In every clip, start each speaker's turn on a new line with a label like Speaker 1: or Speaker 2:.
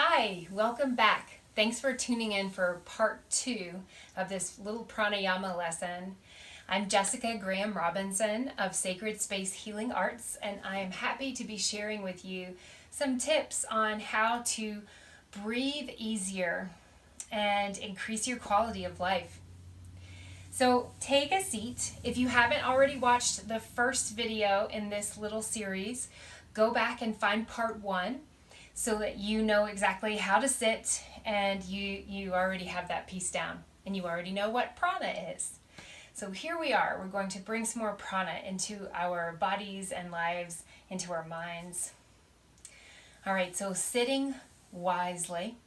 Speaker 1: Hi, welcome back. Thanks for tuning in for part 2 of this little pranayama lesson. I'm Jessica Graham Robinson of Sacred Space Healing Arts, and I am happy to be sharing with you some tips on how to breathe easier and increase your quality of life. So take a seat. If you haven't already watched the first video in this little series, go back and find part 1 so that you know exactly how to sit and you already have that piece down and you already know what prana is. So here we are. We're going to bring some more prana into our bodies and lives, into our minds. All right, so sitting wisely,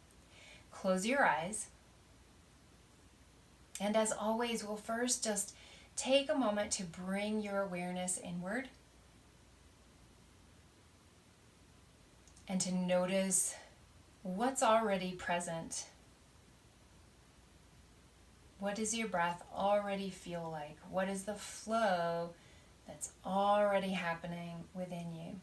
Speaker 1: close your eyes. And as always, we'll first just take a moment to bring your awareness inward and to notice what's already present. What does your breath already feel like? What is the flow that's already happening within you?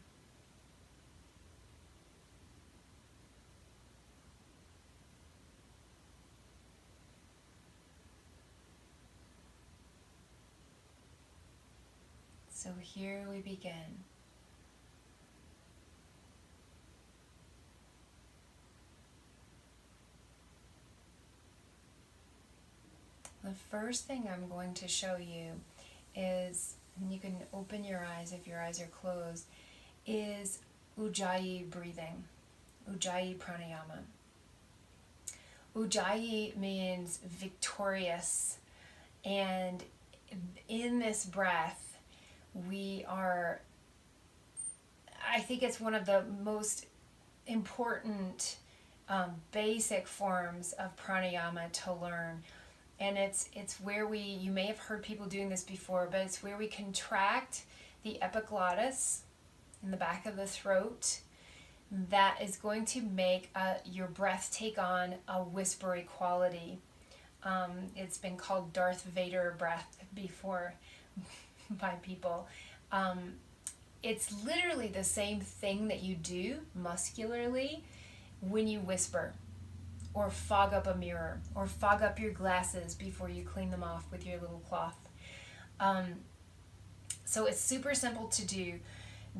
Speaker 1: So here we begin. The first thing I'm going to show you is, and you can open your eyes if your eyes are closed, is Ujjayi breathing, Ujjayi Pranayama. Ujjayi means victorious, and in this breath I think it's one of the most important basic forms of pranayama to learn. And it's where you may have heard people doing this before, but it's where we contract the epiglottis in the back of the throat. That is going to make your breath take on a whispery quality. It's been called Darth Vader breath before by people. It's literally the same thing that you do muscularly when you whisper, or fog up a mirror, or fog up your glasses before you clean them off with your little cloth. So it's super simple to do.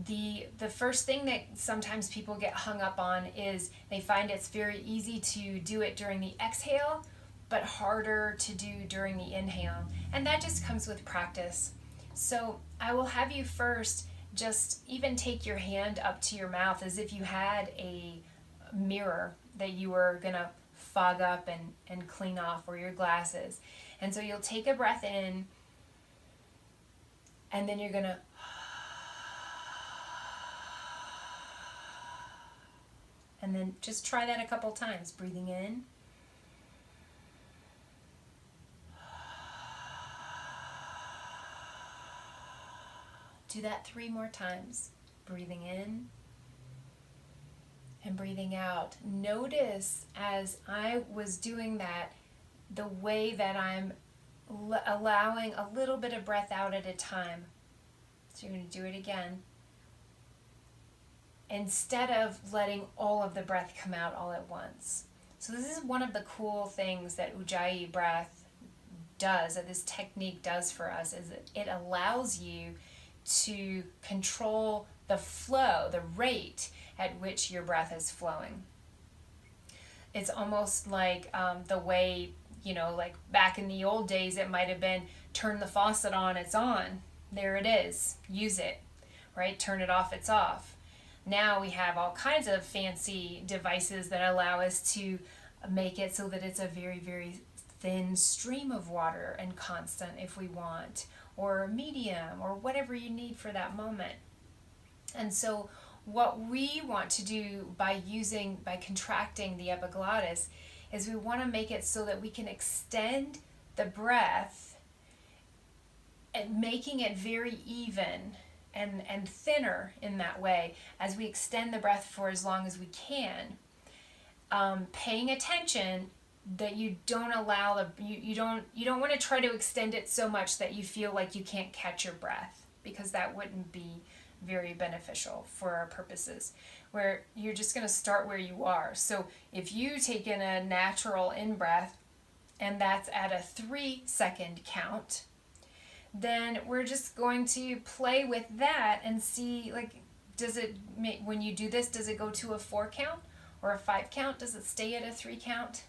Speaker 1: The first thing that sometimes people get hung up on is they find it's very easy to do it during the exhale, but harder to do during the inhale. And that just comes with practice. So I will have you first just even take your hand up to your mouth as if you had a mirror that you were going to fog up and clean off, or your glasses. And so you'll take a breath in, and then you're going to and then just try that a couple times, breathing in, do that 3 more times, breathing in and breathing out. Notice as I was doing that, the way that I'm allowing a little bit of breath out at a time. So you're going to do it again. Instead of letting all of the breath come out all at once. So this is one of the cool things that Ujjayi breath does, that this technique does for us, is it allows you to control the flow, the rate at which your breath is flowing. It's almost like the way, like back in the old days, it might have been turn the faucet on, it's on. There it is. Use it, right? Turn it off, it's off. Now we have all kinds of fancy devices that allow us to make it so that it's a very, very thin stream of water and constant if we want, or medium, or whatever you need for that moment. And so what we want to do by contracting the epiglottis is we want to make it so that we can extend the breath and making it very even and thinner in that way as we extend the breath for as long as we can. Paying attention that you don't allow you don't want to try to extend it so much that you feel like you can't catch your breath, because that wouldn't be very beneficial for our purposes. where you're just going to start where you are. So if you take in a natural in-breath and that's at a 3-second count, then we're just going to play with that and see, like, does it make, when you do this, does it go to a 4 count or a 5 count? Does it stay at a 3 count?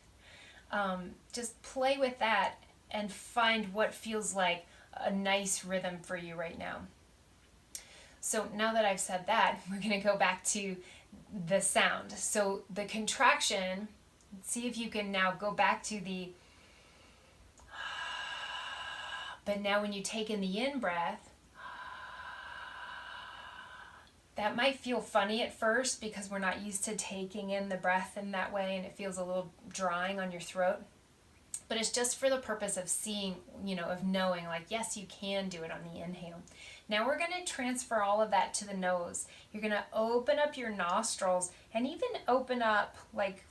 Speaker 1: Just play with that and find what feels like a nice rhythm for you right now. So now that I've said that, we're going to go back to the sound. So the contraction, see if you can now go back to the, but now when you take in the in-breath, that might feel funny at first because we're not used to taking in the breath in that way, and it feels a little drying on your throat. But it's just for the purpose of seeing, of knowing, like, yes, you can do it on the inhale. Now we're going to transfer all of that to the nose. You're going to open up your nostrils and even open up, like,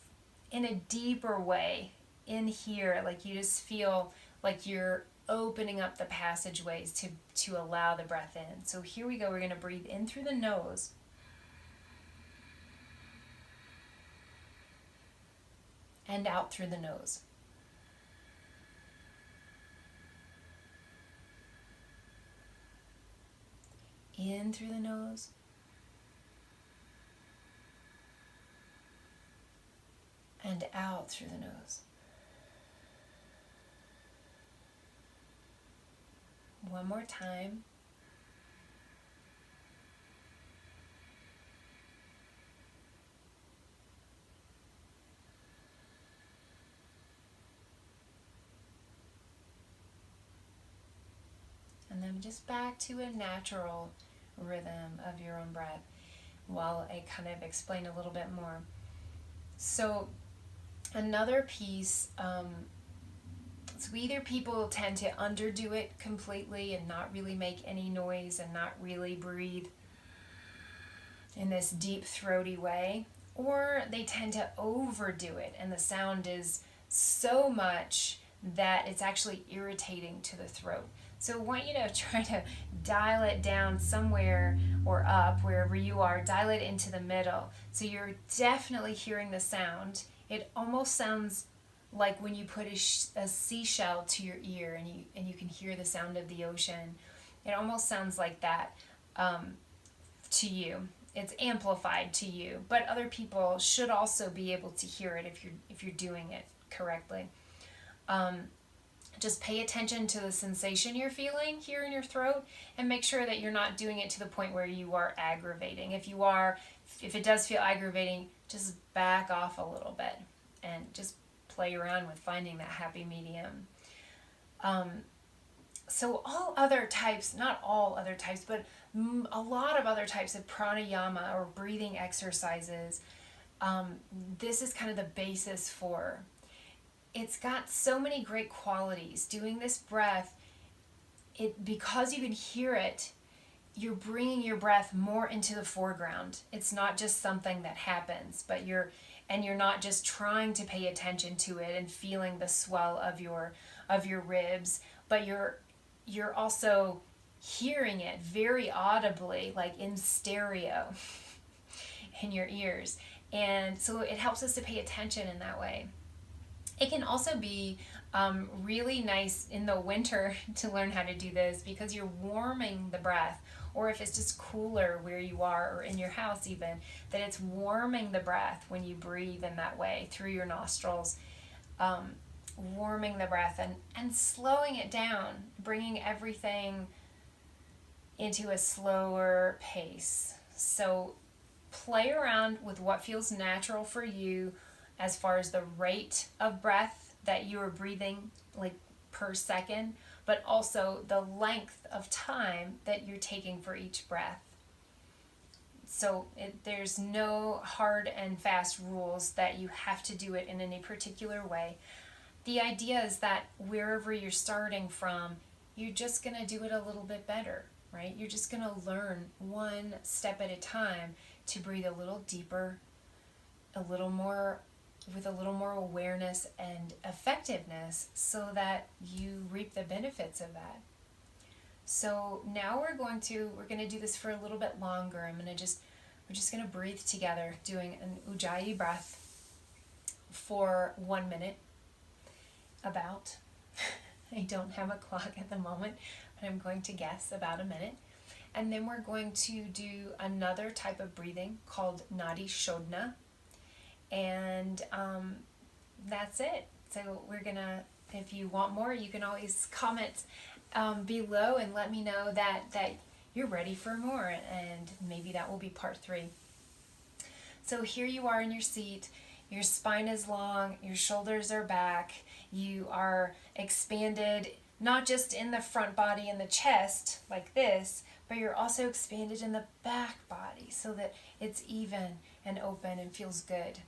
Speaker 1: in a deeper way in here. Like, you just feel like you're opening up the passageways to allow the breath in. So here we go. We're going to breathe in through the nose. And out through the nose. In through the nose. And out through the nose. One more time. And then just back to a natural rhythm of your own breath while I kind of explain a little bit more. So another piece, so either people tend to underdo it completely and not really make any noise and not really breathe in this deep throaty way, or they tend to overdo it and the sound is so much that it's actually irritating to the throat. So I want you to try to dial it down somewhere or up, wherever you are, dial it into the middle. So you're definitely hearing the sound. It almost sounds like when you put a seashell to your ear and you can hear the sound of the ocean. It almost sounds like that to you. It's amplified to you, but other people should also be able to hear it if you're doing it correctly. Just pay attention to the sensation you're feeling here in your throat and make sure that you're not doing it to the point where you are aggravating. If it does feel aggravating, just back off a little bit and just play around with finding that happy medium. So all other types, not all other types, but a lot of other types of pranayama or breathing exercises, this is kind of the basis for. It's got so many great qualities. Doing this breath, because you can hear it, you're bringing your breath more into the foreground. It's not just something that happens, but you're not just trying to pay attention to it and feeling the swell of your ribs, but you're also hearing it very audibly, like in stereo in your ears. And so it helps us to pay attention in that way. It can also be really nice in the winter to learn how to do this because you're warming the breath, or if it's just cooler where you are or in your house even, that it's warming the breath when you breathe in that way through your nostrils, warming the breath and slowing it down, bringing everything into a slower pace. So play around with what feels natural for you as far as the rate of breath that you are breathing, like per second, but also the length of time that you're taking for each breath. So there's no hard and fast rules that you have to do it in any particular way. The idea is that wherever you're starting from, you're just going to do it a little bit better, right? You're just going to learn one step at a time to breathe a little deeper, with a little more awareness and effectiveness so that you reap the benefits of that. So now we're going to do this for a little bit longer. I'm going to just we're just going to breathe together, doing an Ujjayi breath for 1 minute, about. I don't have a clock at the moment, but I'm going to guess about a minute. And then we're going to do another type of breathing called Nadi Shodhana. And that's it. So we're going to, if you want more, you can always comment below and let me know that you're ready for more. And maybe that will be part 3. So here you are in your seat. Your spine is long, your shoulders are back, you are expanded, not just in the front body and the chest like this, but you're also expanded in the back body so that it's even and open and feels good.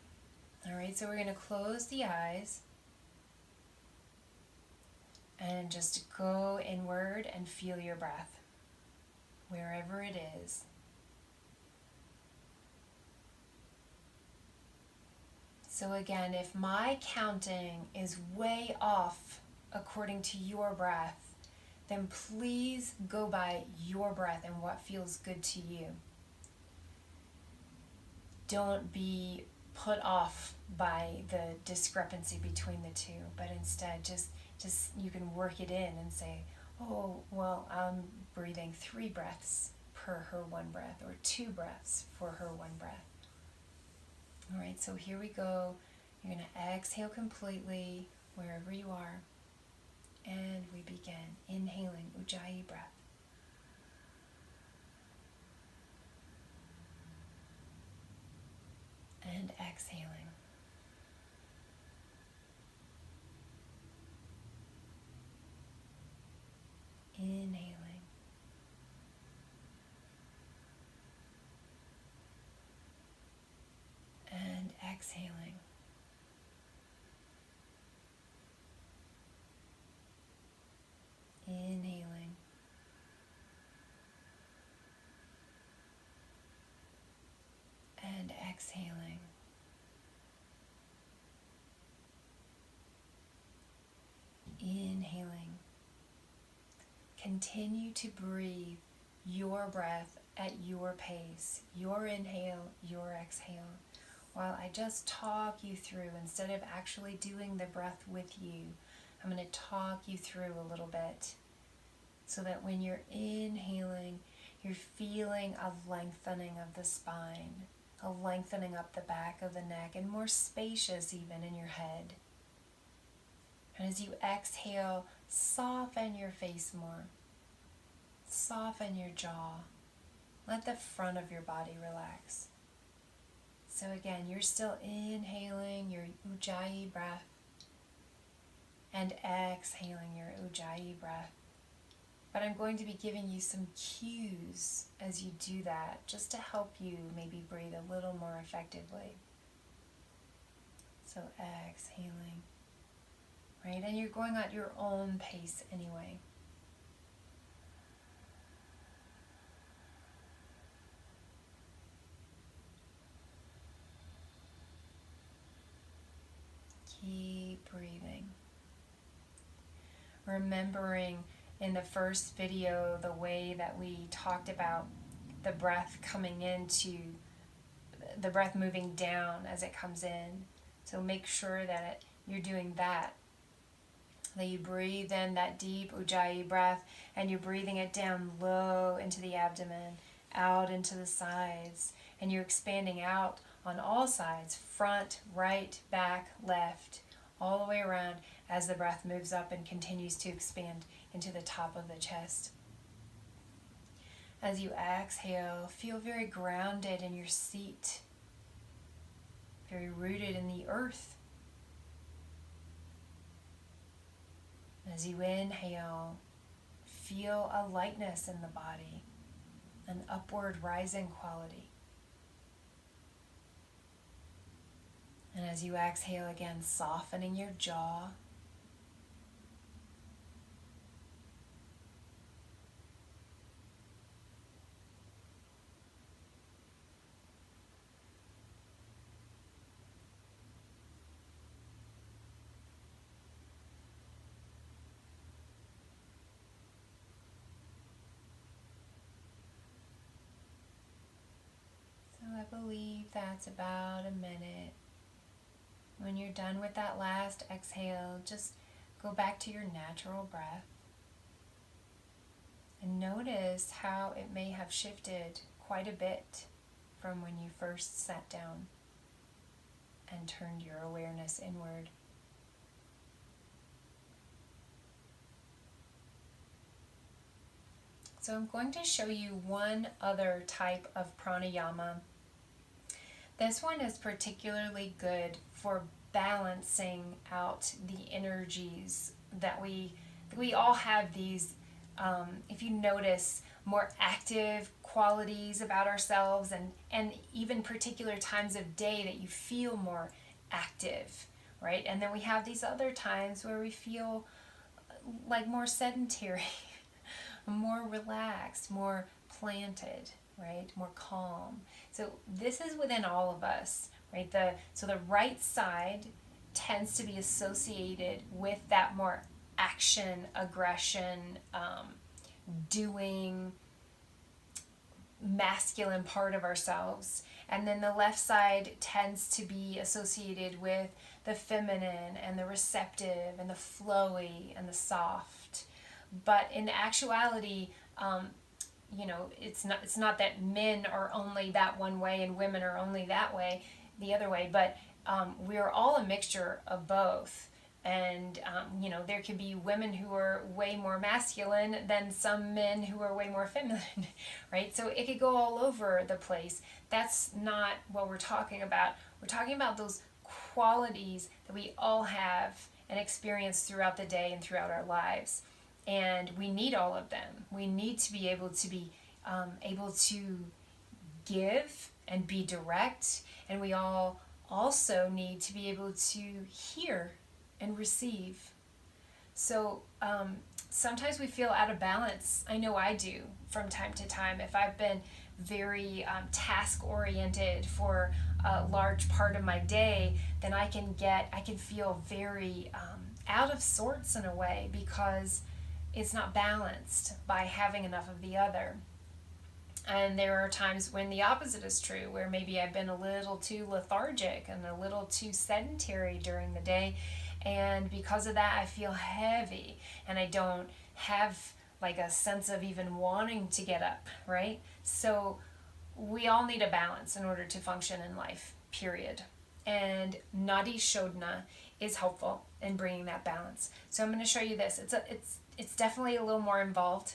Speaker 1: All right, so we're going to close the eyes and just go inward and feel your breath, wherever it is. So again, if my counting is way off according to your breath, then please go by your breath and what feels good to you. Don't be put off by the discrepancy between the two, but instead just you can work it in and say, oh, well, I'm breathing 3 breaths per her 1 breath, or 2 breaths for her 1 breath. All right, so here we go. You're going to exhale completely wherever you are. And we begin inhaling Ujjayi breath. And exhaling. Inhaling. And exhaling. Inhaling. And exhaling. Inhaling. Continue to breathe your breath at your pace, your inhale, your exhale, while I just talk you through. Instead of actually doing the breath with you, I'm going to talk you through a little bit so that when you're inhaling, you're feeling a lengthening of the spine, a lengthening up the back of the neck, and more spacious even in your head. And as you exhale, soften your face more. Soften your jaw. Let the front of your body relax. So again, you're still inhaling your Ujjayi breath and exhaling your Ujjayi breath. But I'm going to be giving you some cues as you do that, just to help you maybe breathe a little more effectively. So exhaling, right? And you're going at your own pace anyway. Keep breathing. Remembering in the first video the way that we talked about the breath coming into, the breath moving down as it comes in. So make sure that you're doing that. That you breathe in that deep Ujjayi breath and you're breathing it down low into the abdomen, out into the sides, and you're expanding out on all sides, front, right, back, left, all the way around as the breath moves up and continues to expand into the top of the chest. As you exhale, feel very grounded in your seat, very rooted in the earth. As you inhale, feel a lightness in the body, an upward rising quality. And as you exhale again, softening your jaw. So believe that's about a minute. When you're done with that last exhale, just go back to your natural breath and notice how it may have shifted quite a bit from when you first sat down and turned your awareness inward. So I'm going to show you one other type of pranayama. This one is particularly good for balancing out the energies that we all have these, if you notice, more active qualities about ourselves, and even particular times of day that you feel more active, right? And then we have these other times where we feel like more sedentary, more relaxed, more planted, right? More calm. So this is within all of us, right? So the right side tends to be associated with that more action, aggression, doing, masculine part of ourselves. And then the left side tends to be associated with the feminine and the receptive and the flowy and the soft. But in actuality, it's not that men are only that one way and women are only that way, the other way, but we're all a mixture of both. And, there could be women who are way more masculine than some men who are way more feminine, right? So it could go all over the place. That's not what we're talking about. We're talking about those qualities that we all have and experience throughout the day and throughout our lives. And we need all of them. We need to be able to give and be direct. And we all also need to be able to hear and receive. So sometimes we feel out of balance. I know I do from time to time. If I've been very task oriented for a large part of my day, then I can feel very out of sorts in a way, because it's not balanced by having enough of the other. And there are times when the opposite is true, where maybe I've been a little too lethargic and a little too sedentary during the day, and because of that I feel heavy and I don't have like a sense of even wanting to get up, right? So we all need a balance in order to function in life, period. And Nadi Shodhana is helpful in bringing that balance. So I'm going to show you this. It's definitely a little more involved,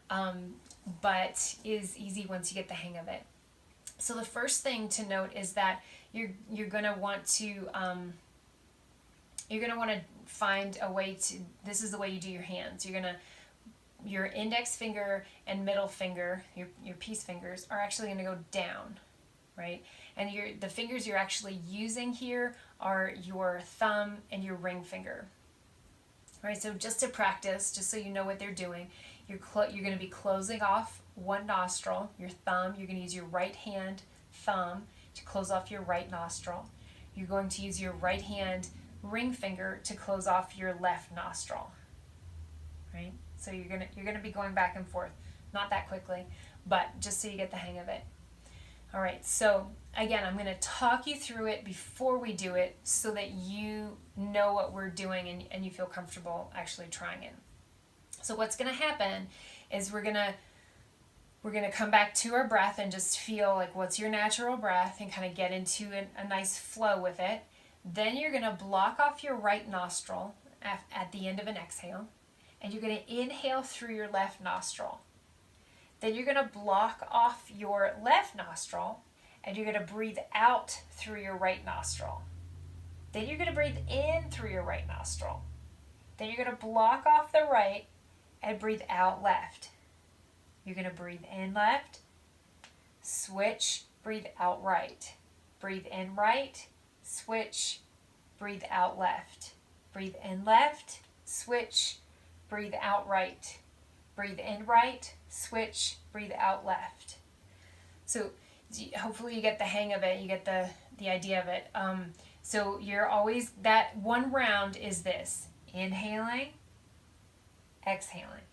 Speaker 1: but is easy once you get the hang of it. So the first thing to note is that you're going to want to find a way to. This is the way you do your hands. Your index finger and middle finger, your peace fingers, are actually going to go down, right? And the fingers you're actually using here are your thumb and your ring finger. Right, so just to practice, just so you know what they're doing, you're going to be closing off one nostril, your thumb. You're going to use your right hand thumb to close off your right nostril. You're going to use your right hand ring finger to close off your left nostril. Right? So you're going to be going back and forth, not that quickly, but just so you get the hang of it. All right, so again, I'm going to talk you through it before we do it so that you know what we're doing and you feel comfortable actually trying it. So what's going to happen is we're going to come back to our breath and just feel like what's your natural breath and kind of get into a nice flow with it. Then you're going to block off your right nostril at the end of an exhale, and you're going to inhale through your left nostril. Then you're going to block off your left nostril, and you're going to breathe out through your right nostril. Then you're going to breathe in through your right nostril. Then you're going to block off the right and breathe out left. You're going to breathe in left, switch, breathe out right. Breathe in right, switch, breathe out left. Breathe in left, switch, breathe out right. Breathe in right, switch, breathe out left. So hopefully you get the hang of it, you get the idea of it. So you're always, that one round is this: inhaling, exhaling,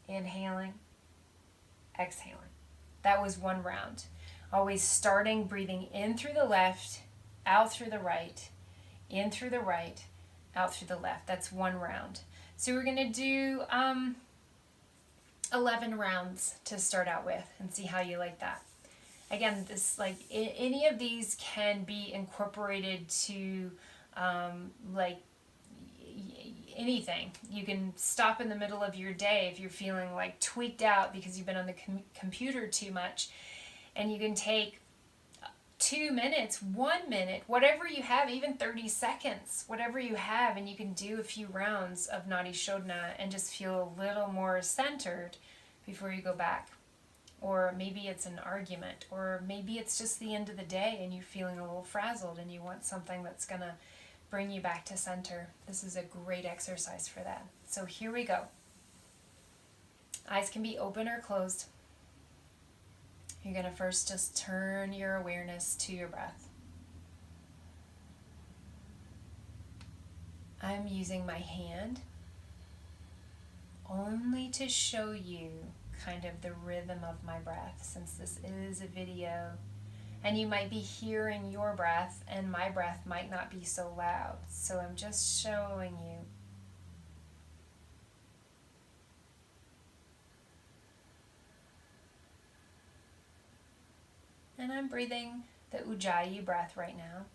Speaker 1: inhaling, exhaling. That was one round. Always starting, breathing in through the left, out through the right, in through the right, out through the left. That's one round. So we're going to do 11 rounds to start out with and see how you like that. Again, this any of these can be incorporated to like anything. You can stop in the middle of your day if you're feeling like tweaked out because you've been on the computer too much, and you can take 2 minutes, 1 minute, whatever you have, even 30 seconds, whatever you have, and you can do a few rounds of Nadi Shodhana and just feel a little more centered before you go back. Or maybe it's an argument, or maybe it's just the end of the day and you're feeling a little frazzled and you want something that's going to bring you back to center. This is a great exercise for that. So here we go. Eyes can be open or closed. You're going to first just turn your awareness to your breath. I'm using my hand only to show you kind of the rhythm of my breath, since this is a video and you might be hearing your breath and my breath might not be so loud. So I'm just showing you. And I'm breathing the Ujjayi breath right now.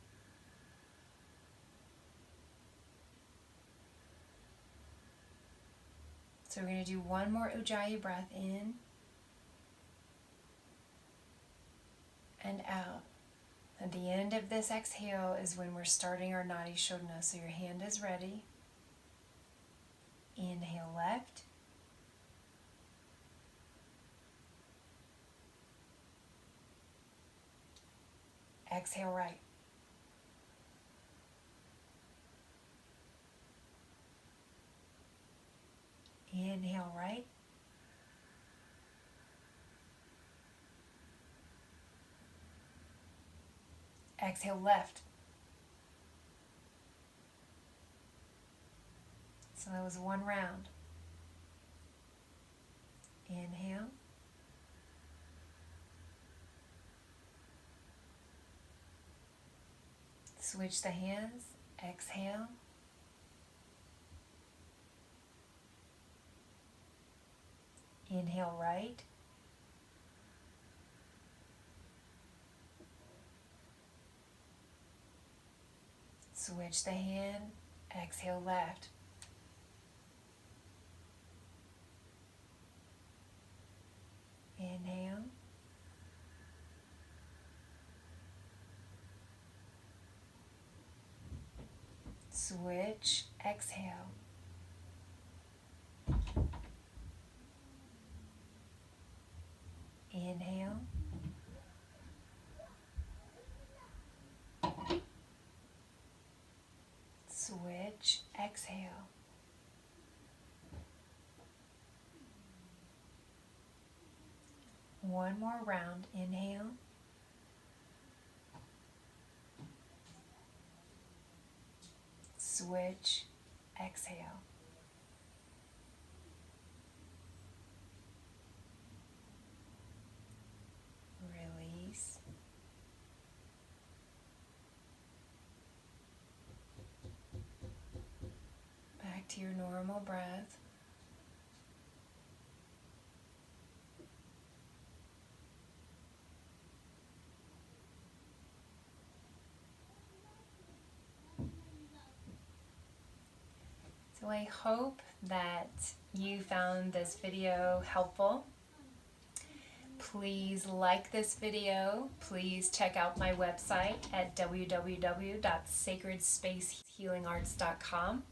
Speaker 1: So we're going to do one more Ujjayi breath in and out. At the end of this exhale is when we're starting our Nadi Shodhana. So your hand is ready. Inhale left. Exhale right. Inhale right. Exhale left. So that was one round. Inhale. Switch the hands. Exhale. Inhale right. Switch the hand. Exhale left. Inhale. Switch. Exhale. Inhale. Switch. Exhale. One more round. Inhale. Switch. Exhale. Release. Back to your normal breath. So I hope that you found this video helpful. Please like this video. Please check out my website at www.sacredspacehealingarts.com.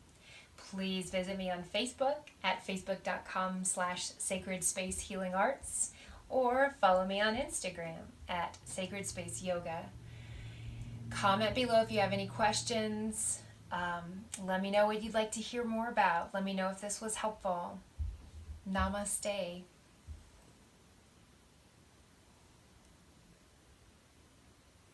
Speaker 1: Please visit me on Facebook at facebook.com/sacredspacehealingarts, or follow me on Instagram at sacredspaceyoga. Comment below if you have any questions. Let me know what you'd like to hear more about. Let me know if this was helpful. Namaste.